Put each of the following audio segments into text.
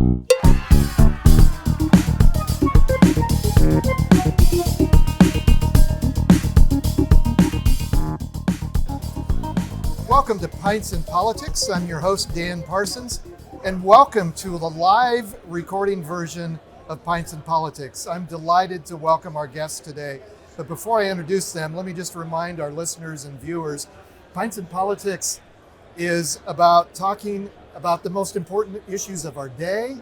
Welcome to Pints and Politics. I'm your host, Dan Parsons, and welcome to the live recording version of Pints and Politics. I'm delighted to welcome our guests today. But before I introduce them, let me just remind our listeners and viewers, Pints and Politics is about talking about the most important issues of our day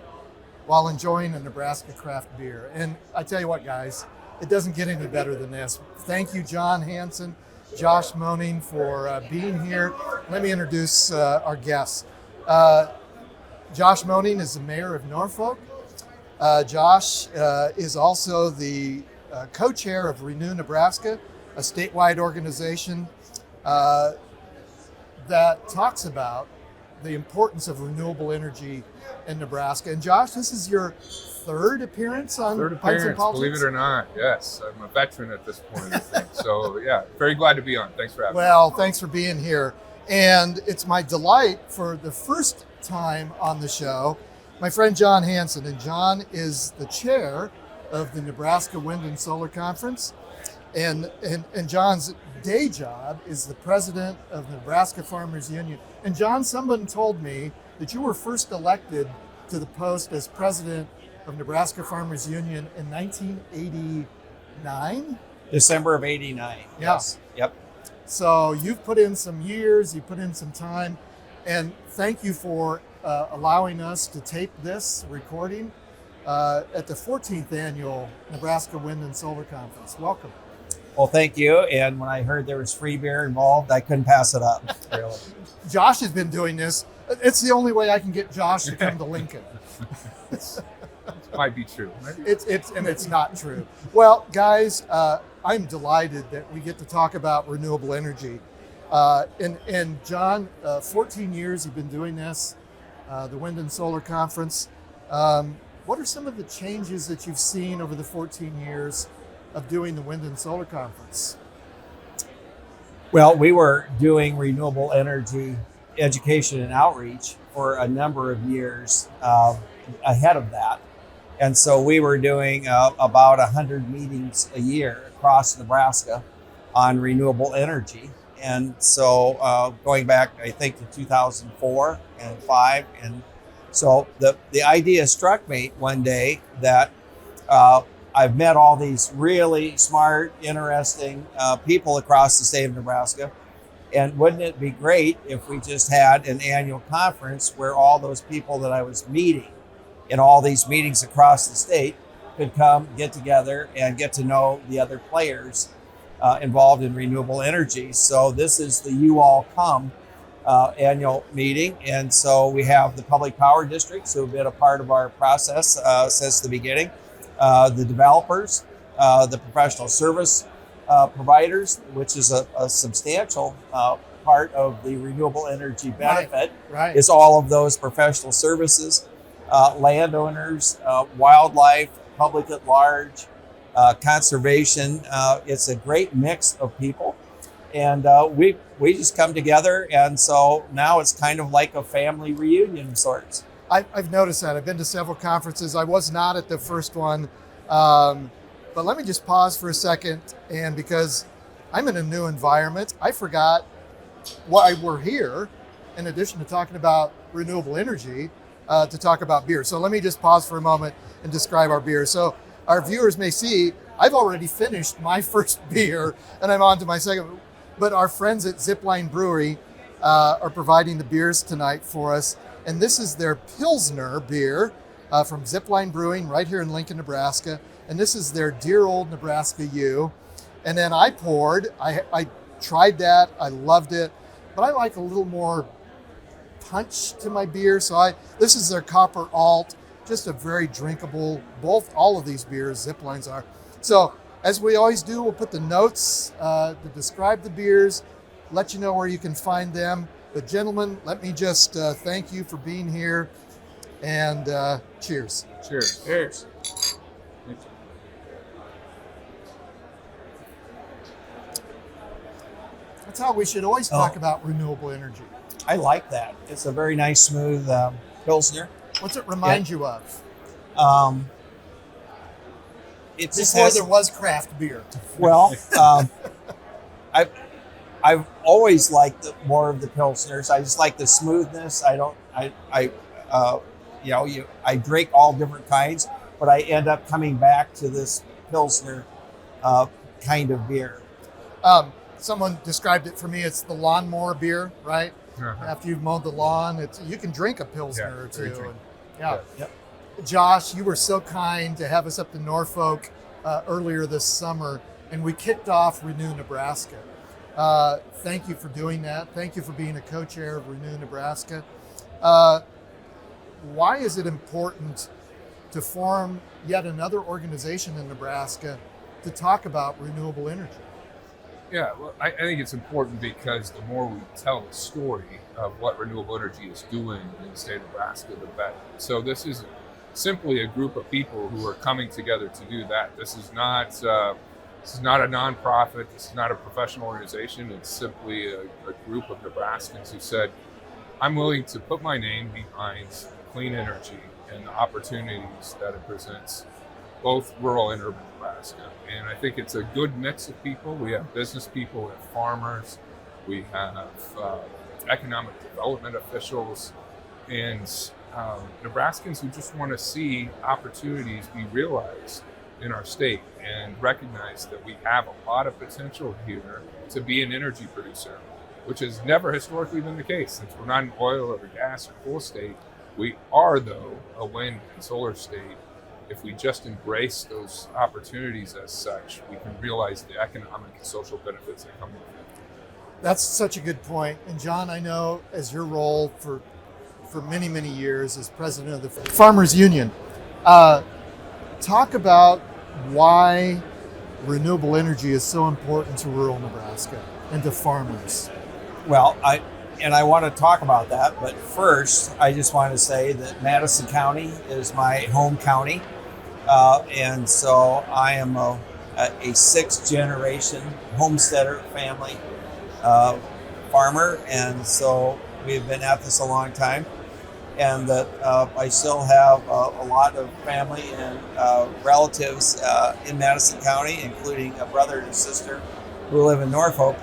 while enjoying a Nebraska craft beer. And I tell you what, guys, it doesn't get any better than this. Thank you, John Hansen, Josh Moenning, for being here. Let me introduce our guests. Josh Moenning is the mayor of Norfolk. Josh is also the co-chair of Renew Nebraska, a statewide organization that talks about the importance of renewable energy in Nebraska. And Josh, this is your third appearance on Pints and Politics? Believe it or not. Yes, I'm a veteran at this point, I think. So yeah, very glad to be on. Thanks for having me. Well, thanks for being here. And it's my delight for the first time on the show, my friend John Hansen. And John is the chair of the Nebraska Wind and Solar Conference. And John's day job is the president of the Nebraska Farmers Union. And John, someone told me that you were first elected to the post as president of Nebraska Farmers Union in 1989? December of 89. Yeah. Yes. Yep. So you've put in some years, you've put in some time, and thank you for allowing us to tape this recording at the 14th annual Nebraska Wind and Solar Conference. Welcome. Well, thank you. And when I heard there was free beer involved, I couldn't pass it up. Really. Josh has been doing this. It's the only way I can get Josh to come to Lincoln. Might be true. It's not true. Well, guys, I'm delighted that we get to talk about renewable energy. And John, 14 years you've been doing this, the Wind and Solar Conference. What are some of the changes that you've seen over the 14 years of doing the Wind and Solar Conference? Well, we were doing renewable energy education and outreach for a number of years ahead of that. And so we were doing about 100 meetings a year across Nebraska on renewable energy. And so going back, I think, to 2004 and 5. And so the idea struck me one day that I've met all these really smart, interesting people across the state of Nebraska. And wouldn't it be great if we just had an annual conference where all those people that I was meeting in all these meetings across the state could come, get together, and get to know the other players involved in renewable energy. So this is the You All Come annual meeting. And so we have the public power districts who have been a part of our process since the beginning, the developers, the professional service providers, which is a substantial part of the renewable energy benefit, right. Is all of those professional services, landowners, wildlife, public at large, conservation. It's a great mix of people. And we just come together. And so now it's kind of like a family reunion of sorts. I've noticed that. I've been to several conferences. I was not at the first one. But let me just pause for a second. And because I'm in a new environment, I forgot why we're here, in addition to talking about renewable energy, to talk about beer. So let me just pause for a moment and describe our beer. So our viewers may see, I've already finished my first beer and I'm on to my second. But our friends at Zipline Brewery are providing the beers tonight for us. And this is their Pilsner beer from Zipline Brewing right here in Lincoln, Nebraska. And this is their Dear Old Nebraska U. And then I poured, I tried that, I loved it, but I like a little more punch to my beer. So this is their Copper Alt, just a very drinkable, all of these beers, Ziplines are. So as we always do, we'll put the notes to describe the beers, let you know where you can find them. But gentlemen, let me just thank you for being here, and cheers. Cheers. Cheers. That's how we should always talk about renewable energy. I like that. It's a very nice, smooth Pilsner. What's it remind you of? It just Before has, there was craft beer. well, I've always liked more of the Pilsners. I just like the smoothness. I drink all different kinds, but I end up coming back to this Pilsner kind of beer. Someone described it for me. It's the lawnmower beer, right? Uh-huh. After you've mowed the lawn, you can drink a Pilsner or very two. drinkable. Yeah. Yep. Josh, you were so kind to have us up to Norfolk earlier this summer, and we kicked off Renew Nebraska. Thank you for doing that. Thank you for being a co-chair of Renew Nebraska. Why is it important to form yet another organization in Nebraska to talk about renewable energy? Yeah, well, I think it's important because the more we tell the story of what renewable energy is doing in the state of Nebraska, the better. So this isn't simply a group of people who are coming together to do that. This is not a nonprofit. This is not a professional organization. It's simply a group of Nebraskans who said, I'm willing to put my name behind clean energy and the opportunities that it presents, both rural and urban Nebraska. And I think it's a good mix of people. We have business people, we have farmers, we have economic development officials, and Nebraskans who just want to see opportunities be realized in our state and recognize that we have a lot of potential here to be an energy producer, which has never historically been the case. Since we're not an oil or gas or coal state, we are, though, a wind and solar state. If we just embrace those opportunities as such, we can realize the economic and social benefits that come with it. That's such a good point. And John, I know as your role for many, many years as president of the Farmers Union, talk about why renewable energy is so important to rural Nebraska and to farmers. Well, I want to talk about that, but first, I just want to say that Madison County is my home county, and so I am a sixth generation homesteader family farmer, and so we've been at this a long time, and that I still have a lot of family and relatives in Madison County, including a brother and a sister who live in Norfolk.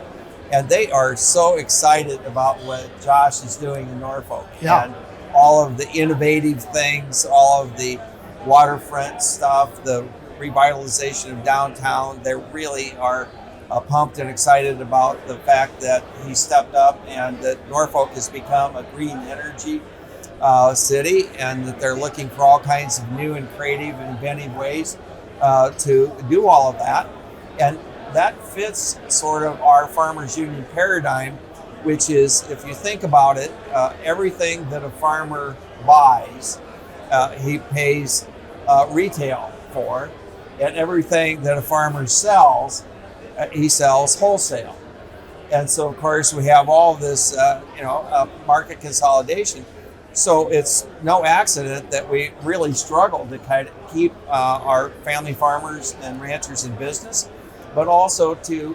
And they are so excited about what Josh is doing in Norfolk. Yeah. And all of the innovative things, all of the waterfront stuff, the revitalization of downtown. They really are pumped and excited about the fact that he stepped up and that Norfolk has become a green energy city, and that they're looking for all kinds of new and creative and inventive ways to do all of that. And that fits sort of our farmers union paradigm, which is, if you think about it, everything that a farmer buys, he pays retail for, and everything that a farmer sells, he sells wholesale. And so, of course, we have all this, market consolidation. So it's no accident that we really struggle to kind of keep our family farmers and ranchers in business, but also to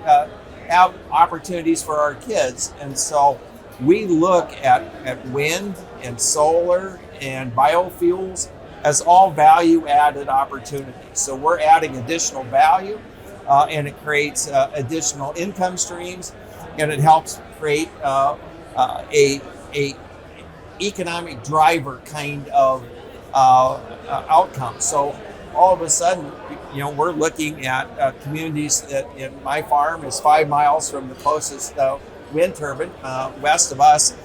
have opportunities for our kids. And so we look at wind and solar and biofuels as all value-added opportunities. So we're adding additional value, and it creates additional income streams, and it helps create a economic driver kind of outcome. So all of a sudden, we're looking at communities that, in my farm is 5 miles from the closest wind turbine west of us.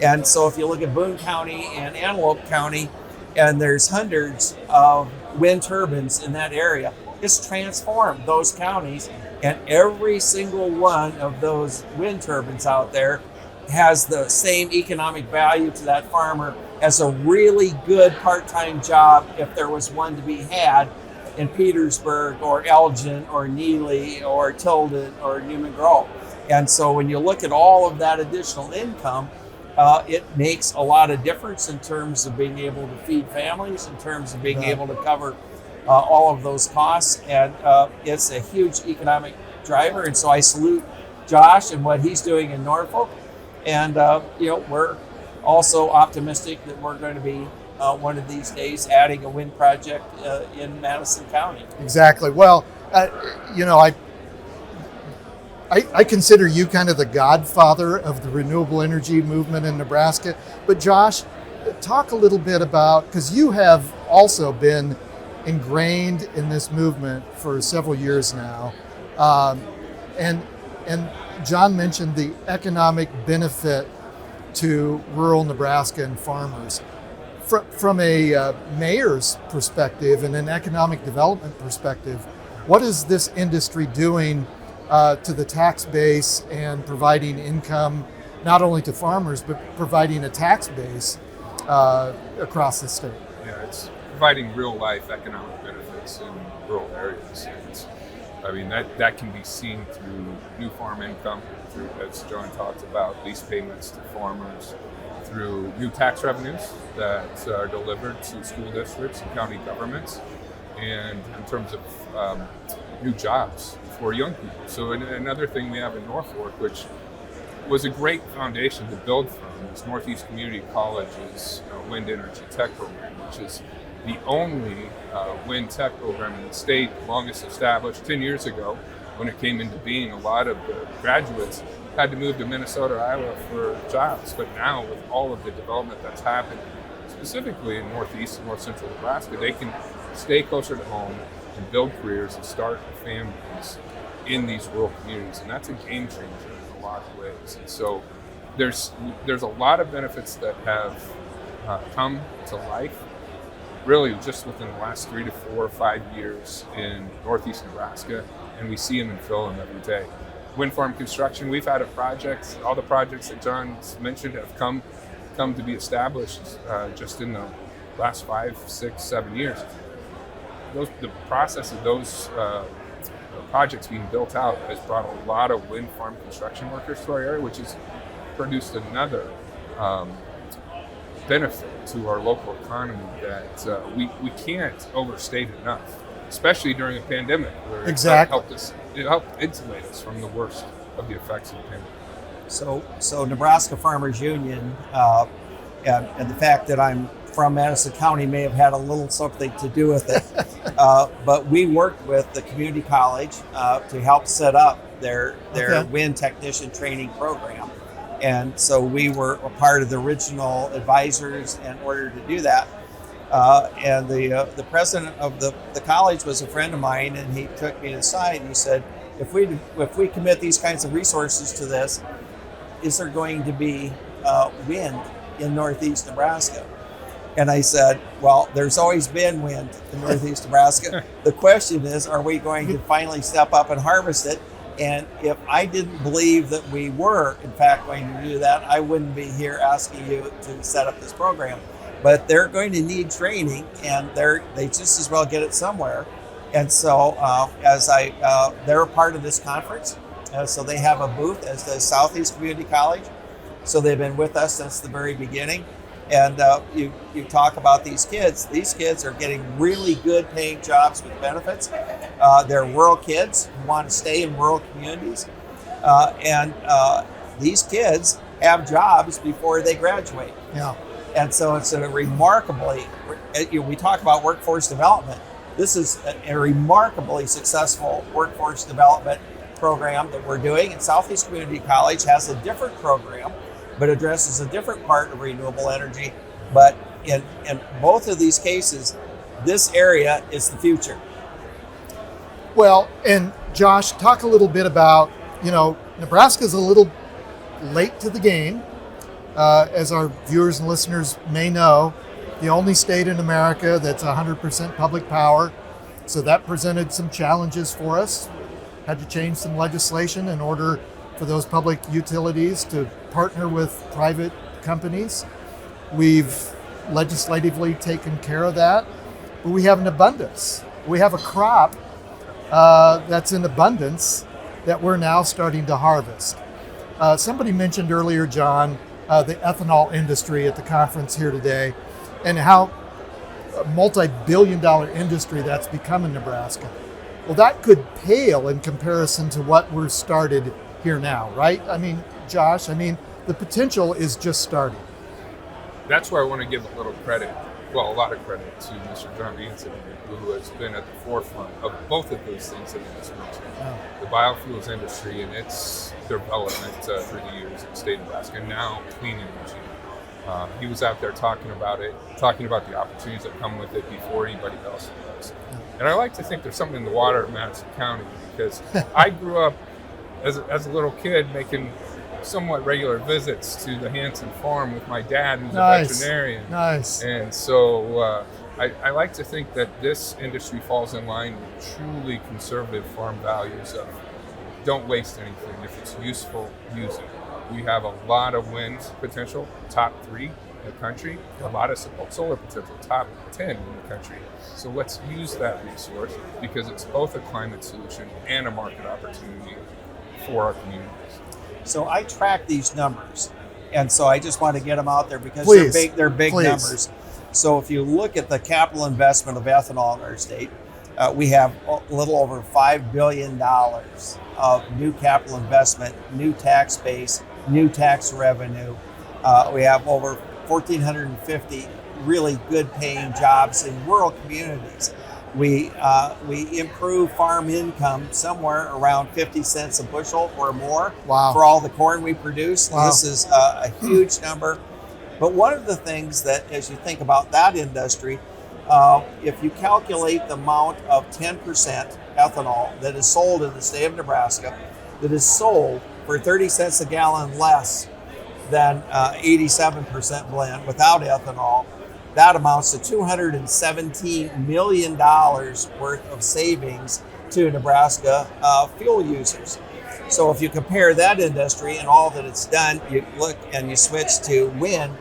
And so if you look at Boone County and Antelope County, and there's hundreds of wind turbines in that area, it's transformed those counties, and every single one of those wind turbines out there has the same economic value to that farmer as a really good part-time job if there was one to be had in Petersburg or Elgin or Neely or Tilden or Newman Grove. And so when you look at all of that additional income, it makes a lot of difference in terms of being able to feed families, in terms of being able to cover all of those costs. And it's a huge economic driver. And so I salute Josh and what he's doing in Norfolk. And, we're also optimistic that we're going to be one of these days adding a wind project in Madison County. Exactly. Well, you know, I consider you kind of the godfather of the renewable energy movement in Nebraska. But Josh, talk a little bit about, because you have also been ingrained in this movement for several years now, and John mentioned the economic benefit to rural Nebraska and farmers. From a mayor's perspective and an economic development perspective, what is this industry doing to the tax base and providing income not only to farmers, but providing a tax base across the state? Yeah, it's providing real life economic benefits in rural areas. I mean, that can be seen through new farm income, through, as John talked about, lease payments to farmers, through new tax revenues that are delivered to school districts and county governments, and in terms of new jobs for young people. So another thing we have in Norfolk, which was a great foundation to build from, is Northeast Community College's Wind Energy Tech Program, which is the only wind tech program in the state, longest established 10 years ago. When it came into being, a lot of the graduates had to move to Minnesota or Iowa for jobs. But now, with all of the development that's happened, specifically in Northeast and North Central Nebraska, they can stay closer to home and build careers and start families in these rural communities. And that's a game changer in a lot of ways. And so there's a lot of benefits that have come to life really just within the last 3 to 4 or 5 years in Northeast Nebraska, and we see them and feel them every day. Wind farm construction, we've had a project, all the projects that John mentioned have come to be established just in the last 5, 6, 7 years. The process of those projects being built out has brought a lot of wind farm construction workers to our area, which has produced another benefit to our local economy that we can't overstate enough, especially during a pandemic where Exactly. it helped insulate us from the worst of the effects of the pandemic. So Nebraska Farmers Union and the fact that I'm from Madison County may have had a little something to do with it. But we worked with the community college to help set up their wind technician training program. And so we were a part of the original advisors in order to do that. And the president of the college was a friend of mine, and he took me to the side and he said, if we commit these kinds of resources to this, is there going to be wind in Northeast Nebraska? And I said, well, there's always been wind in Northeast Nebraska. The question is, are we going to finally step up and harvest it? And if I didn't believe that we were, in fact, going to do that, I wouldn't be here asking you to set up this program. But they're going to need training, and they just as well get it somewhere. And so they're a part of this conference. So they have a booth as the Southeast Community College. So they've been with us since the very beginning. And you talk about these kids. These kids are getting really good paying jobs with benefits. They're rural kids who want to stay in rural communities. And these kids have jobs before they graduate. Yeah. And so it's a remarkably, we talk about workforce development. This is a remarkably successful workforce development program that we're doing. And Southeast Community College has a different program, but addresses a different part of renewable energy. But in both of these cases, this area is the future. Well, and Josh, talk a little bit about, Nebraska's a little late to the game. As our viewers and listeners may know, the only state in America that's 100% public power. So that presented some challenges for us. Had to change some legislation in order for those public utilities to partner with private companies. We've legislatively taken care of that, but we have an abundance. We have a crop that's in abundance that we're now starting to harvest. Somebody mentioned earlier, John, the ethanol industry at the conference here today, and how a multi-billion-dollar industry that's become in Nebraska. Well, that could pale in comparison to what we're started here now, right? I mean, Josh, the potential is just starting. That's where I want to give a little credit well, a lot of credit to Mr. John Hansen, who has been at the forefront of both of those things that I just mentioned. The biofuels industry and its development through the years in the state of Nebraska, and now clean energy. He was out there talking about the opportunities that come with it before anybody else does. And I like to think there's something in the water in Madison County, because I grew up as a little kid making somewhat regular visits to the Hansen farm with my dad, who's a veterinarian. Nice. And so I like to think that this industry falls in line with truly conservative farm values of don't waste anything. If it's useful, use it. We have a lot of wind potential, top 3 in the country, a lot of solar potential, top 10 in the country. So let's use that resource, because it's both a climate solution and a market opportunity for our communities. So I track these numbers, and so I just want to get them out there because they're big numbers. So if you look at the capital investment of ethanol in our state, we have a little over $5 billion of new capital investment, new tax base, new tax revenue. We have over 1,450 really good paying jobs in rural communities. We improve farm income somewhere around 50 cents a bushel or more for all the corn we produce. This is a huge number. But one of the things that, as you think about that industry, if you calculate the amount of 10% ethanol that is sold in the state of Nebraska, that is sold for 30 cents a gallon less than 87% blend without ethanol, that amounts to $217 million worth of savings to Nebraska fuel users. So if you compare that industry and all that it's done, you look and you switch to wind,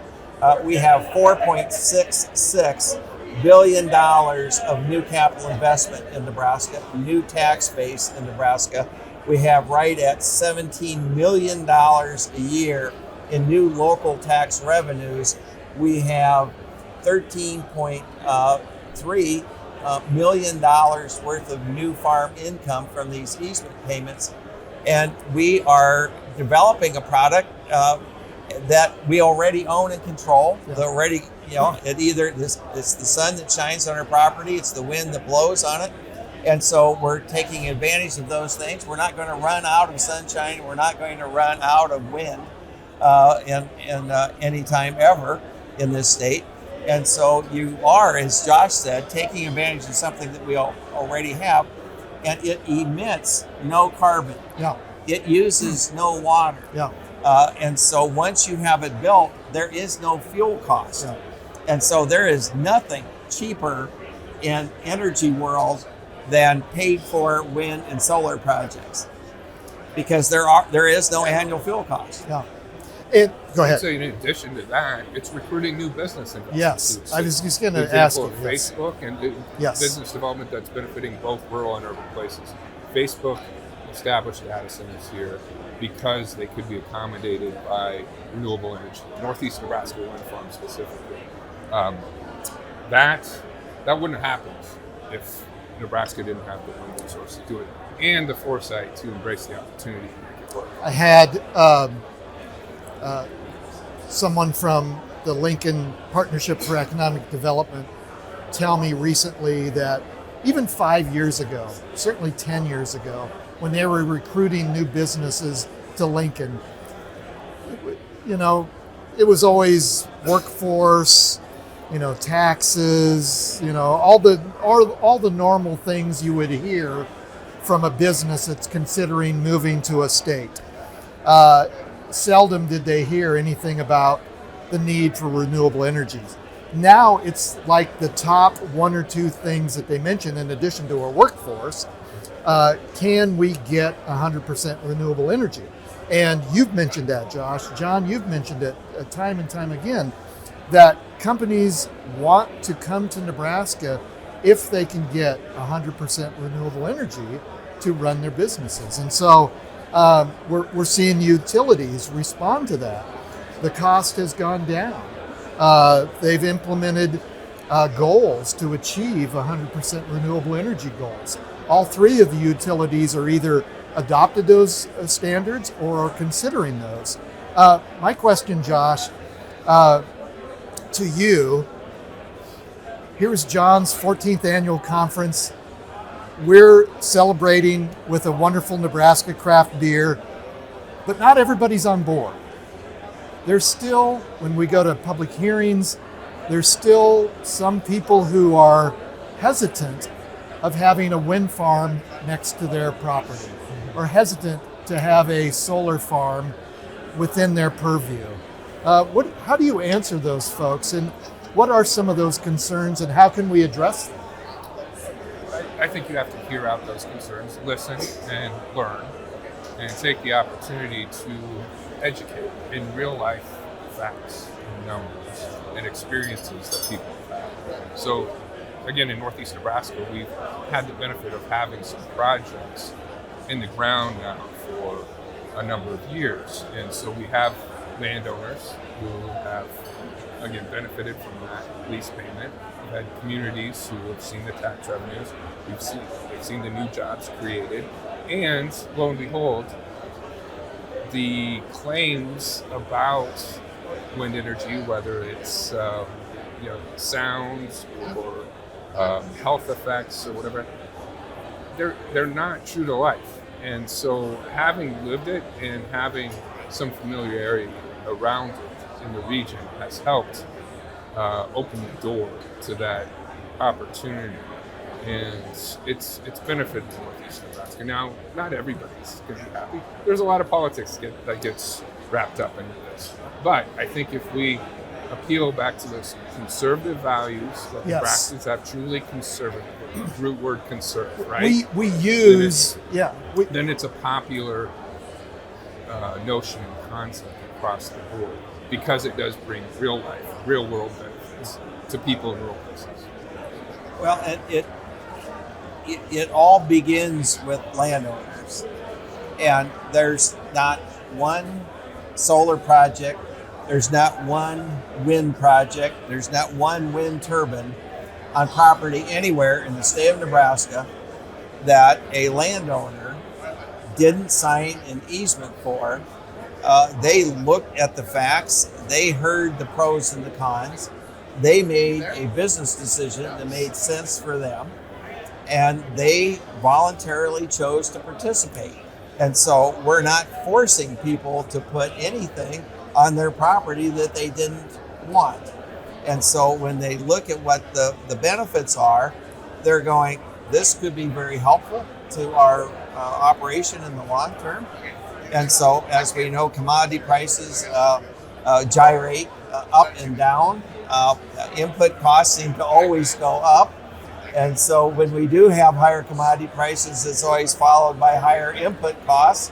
we have $4.66 billion of new capital investment in Nebraska, new tax base in Nebraska. We have right at $17 million a year in new local tax revenues. We have $13.3 million worth of new farm income from these easement payments. And we are developing a product that we already own and control. Already, it's the sun that shines on our property, it's the wind that blows on it. And so we're taking advantage of those things. We're not going to run out of sunshine. We're not going to run out of wind in any time ever in this state. And so you are, as Josh said, taking advantage of something that we already have, and it emits no carbon. It uses no water. And so once you have it built, there is no fuel cost. And so there is nothing cheaper in energy world than paid for wind and solar projects, because there is no annual fuel cost. Go ahead. So in addition to that, it's recruiting new business investors. Yes, I was just going to ask you. Facebook and business development that's benefiting both rural and urban places. Facebook established Addison this year because they could be accommodated by renewable energy, Northeast Nebraska wind farm specifically. That wouldn't have happened if Nebraska didn't have the wind resources to do it, and the foresight to embrace the opportunity to make it work. I had someone from the Lincoln Partnership for Economic Development tell me recently that even 5 years ago, certainly 10 years ago, when they were recruiting new businesses to Lincoln, it was always workforce, taxes, all the normal things you would hear from a business that's considering moving to a state. Seldom did they hear anything about the need for renewable energies. Now it's like the top 1 or 2 things that they mention in addition to our workforce. Can we get 100% renewable energy? And you've mentioned that, Josh. John, you've mentioned it time and time again, that companies want to come to Nebraska if they can get 100% renewable energy to run their businesses. And so we're seeing utilities respond to that. The cost has gone down. They've implemented goals to achieve 100% renewable energy goals. All 3 of the utilities are either adopted those standards or are considering those. My question, Josh, to you, here's John's 14th annual conference. We're celebrating with a wonderful Nebraska craft beer, but not everybody's on board. There's still, when we go to public hearings, there's still some people who are hesitant of having a wind farm next to their property, or hesitant to have a solar farm within their purview. How do you answer those folks, and what are some of those concerns, and how can we address them? I think you have to hear out those concerns, listen and learn, and take the opportunity to educate in real life facts and numbers and experiences that people have had. So again, in Northeast Nebraska, we've had the benefit of having some projects in the ground now for a number of years. And so we have landowners who have, again, benefited from that lease payment. We've had communities who have seen the tax revenues. They've seen the new jobs created. And lo and behold, the claims about wind energy, whether it's sounds or health effects or whatever, they're not true to life. And so having lived it and having some familiarity around it in the region has helped open the door to that opportunity. And it's benefited Northeast Nebraska. Now, not everybody's going to be happy. There's a lot of politics that gets wrapped up into this. But I think if we appeal back to those conservative values that Yes. Nebraskans have, truly conservative, root word conserve, right? We use, Then it's a popular notion and concept across the board, because it does bring real life, real world benefits to people in rural places. Well, it all begins with landowners, and there's not one solar project, there's not one wind project, there's not one wind turbine on property anywhere in the state of Nebraska that a landowner didn't sign an easement for. They looked at the facts, they heard the pros and the cons, they made a business decision that made sense for them, and they voluntarily chose to participate. And so we're not forcing people to put anything on their property that they didn't want. And so when they look at what the benefits are, they're going, this could be very helpful to our operation in the long term. And so, as we know, commodity prices gyrate up and down. Input costs seem to always go up. And so when we do have higher commodity prices, it's always followed by higher input costs.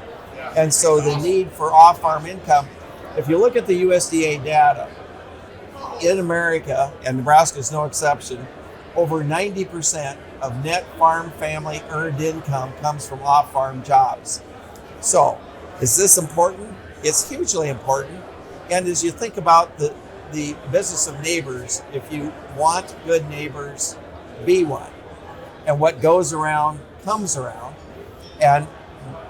And so the need for off-farm income, if you look at the USDA data, in America, and Nebraska is no exception, over 90% of net farm family earned income comes from off-farm jobs. So, is this important? It's hugely important. And as you think about the business of neighbors, if you want good neighbors, be one. And what goes around comes around. And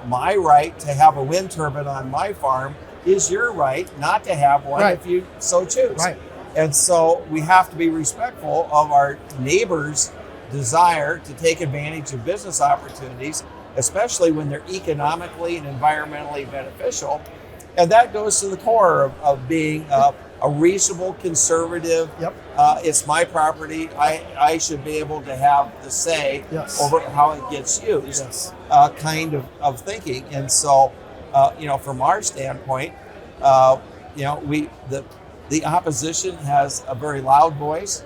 my right to have a wind turbine on my farm is your right not to have one if you so choose. Right. And so we have to be respectful of our neighbors' desire to take advantage of business opportunities, especially when they're economically and environmentally beneficial. And that goes to the core of being a reasonable conservative. Yep. It's my property. I should be able to have the say over how it gets used, kind of thinking. And so, from our standpoint, the opposition has a very loud voice.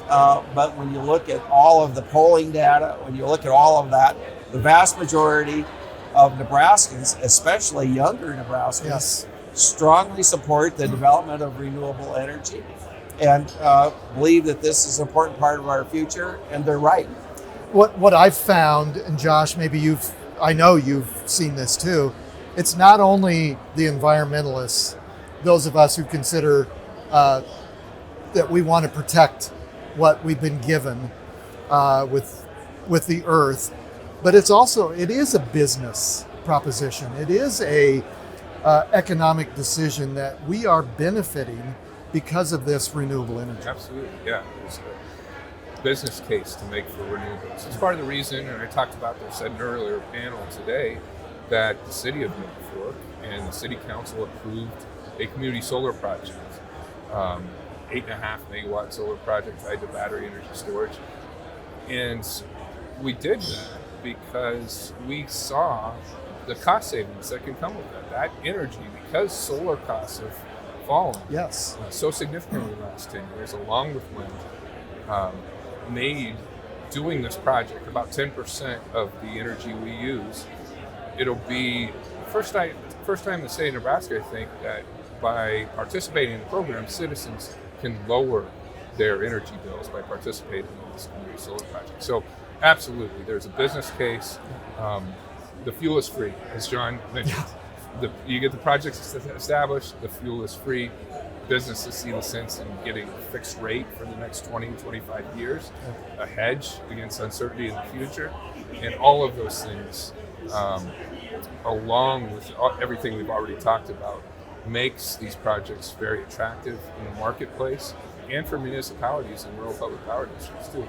But when you look at all of the polling data, when you look at all of that, the vast majority of Nebraskans, especially younger Nebraskans, strongly support the development of renewable energy and believe that this is an important part of our future, and they're right. What I've found, and Josh, maybe I know you've seen this too, it's not only the environmentalists, those of us who consider that we want to protect what we've been given with the earth, but it is a business proposition. It is a economic decision that we are benefiting because of this renewable energy. Absolutely, yeah. business case to make for renewables. It's part of the reason, and I talked about this at an earlier panel today, that the city of Norfolk and the city council approved a community solar project, 8.5 megawatt solar project tied to battery energy storage. And we did that because we saw the cost savings that can come with that. That energy, because solar costs have fallen Yes. so significantly in the last 10 years, along with wind, made doing this project about 10% of the energy we use. It'll be first time in the state of Nebraska, I think, that by participating in the program, citizens can lower their energy bills by participating in this community solar project. So absolutely, there's a business case. The fuel is free, as John mentioned. You get the project established, the fuel is free. Businesses see the sense in getting a fixed rate for the next 20, 25 years, a hedge against uncertainty in the future, and all of those things, along with everything we've already talked about, makes these projects very attractive in the marketplace and for municipalities and rural public power districts too.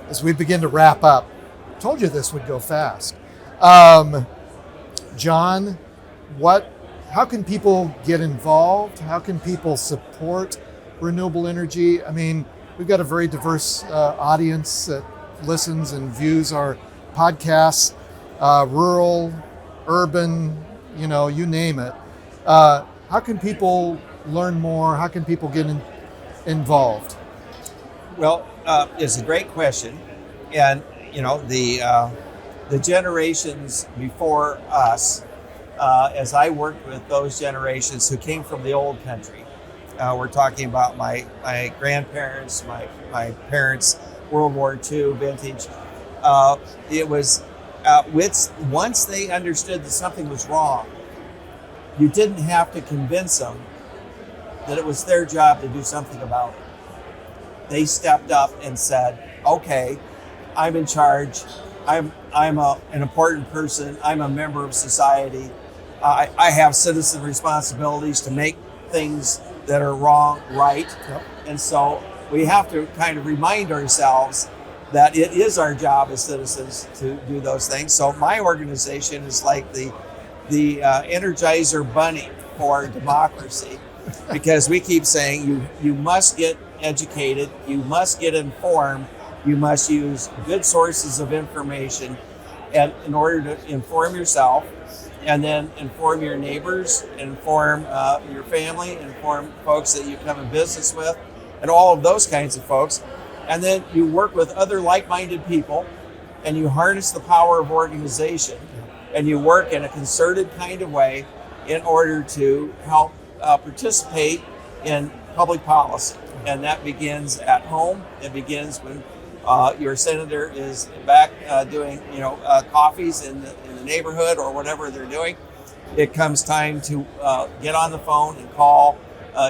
As we begin to wrap up, I told you this would go fast. John, how can people get involved? How can people support renewable energy? I mean, we've got a very diverse audience that listens and views our podcasts, rural, urban, you name it. How can people learn more? How can people get involved? Well, it's a great question. And, the generations before us, as I worked with those generations who came from the old country, we're talking about my grandparents, my parents, World War II vintage. It was once they understood that something was wrong, you didn't have to convince them that it was their job to do something about it. They stepped up and said, "Okay, I'm in charge. I'm an important person. I'm a member of society. I have citizen responsibilities to make things that are wrong right." Yep. And so we have to kind of remind ourselves that it is our job as citizens to do those things. So my organization is like the Energizer Bunny for democracy, because we keep saying you must get educated, you must get informed, you must use good sources of information, and in order to inform yourself, and then inform your neighbors, inform your family, inform folks that you come in business with, and all of those kinds of folks. And then you work with other like-minded people, and you harness the power of organization, and you work in a concerted kind of way in order to help participate in public policy. And that begins at home. It begins when your senator is back doing coffees in the neighborhood or whatever they're doing. It comes time to get on the phone and call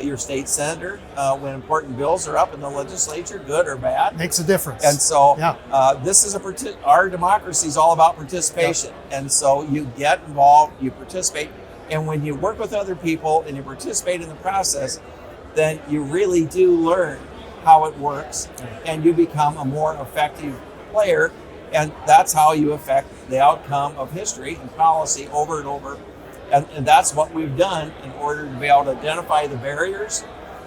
your state senator when important bills are up in the legislature, good or bad. Makes a difference. And so Yeah. this is our democracy is all about participation. Yeah. And so you get involved, you participate, and when you work with other people and you participate in the process, then you really do learn how it works, and you become a more effective player, and that's how you affect the outcome of history and policy over and over. And that's what we've done in order to be able to identify the barriers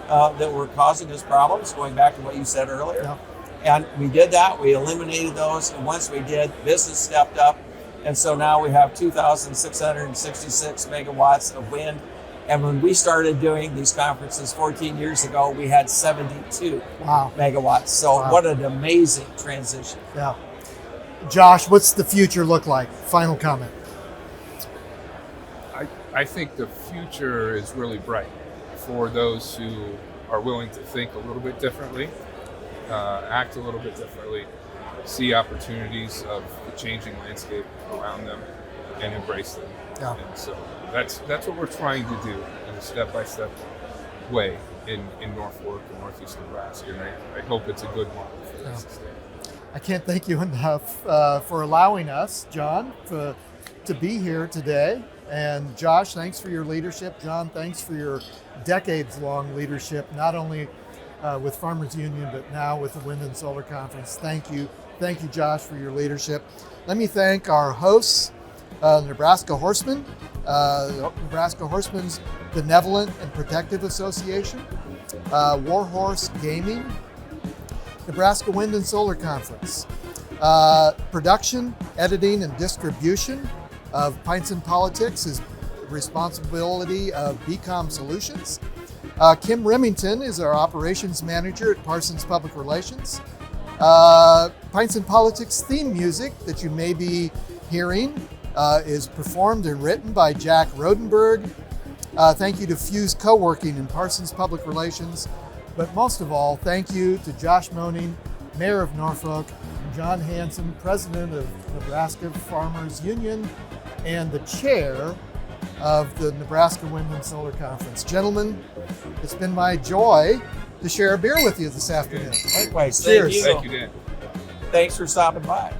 that were causing us problems, going back to what you said earlier. Yeah. And we did that, we eliminated those, and once we did, business stepped up, and so now we have 2,666 megawatts of wind. And when we started doing these conferences 14 years ago, we had 72 megawatts. So what an amazing transition. Yeah. Josh, what's the future look like? Final comment. I think the future is really bright for those who are willing to think a little bit differently, act a little bit differently, see opportunities of the changing landscape around them, and embrace them. Yeah. And so that's what we're trying to do in a step-by-step way in Norfolk and Northeast Nebraska, and I hope it's a good one for this state. I can't thank you enough for allowing us, John, to be here today. And Josh, thanks for your leadership. John, thanks for your decades-long leadership, not only with Farmers Union, but now with the Wind and Solar Conference. Thank you. Thank you, Josh, for your leadership. Let me thank our hosts, Nebraska Horsemen, Nebraska Horsemen's Benevolent and Protective Association, Warhorse Gaming, Nebraska Wind and Solar Conference, production, editing, and distribution of Pints and Politics is responsibility of BCom Solutions. Kim Remington is our operations manager at Parsons Public Relations. Pints and Politics theme music that you may be hearing is performed and written by Jack Rodenberg. Thank you to Fuse Coworking and Parsons Public Relations. But most of all, thank you to Josh Moenning, Mayor of Norfolk, and John Hansen, President of Nebraska Farmers Union, and the Chair of the Nebraska Wind and Solar Conference. Gentlemen, it's been my joy to share a beer with you this afternoon. Likewise. Cheers. Thank you. Thank you, Dan. Thanks for stopping by.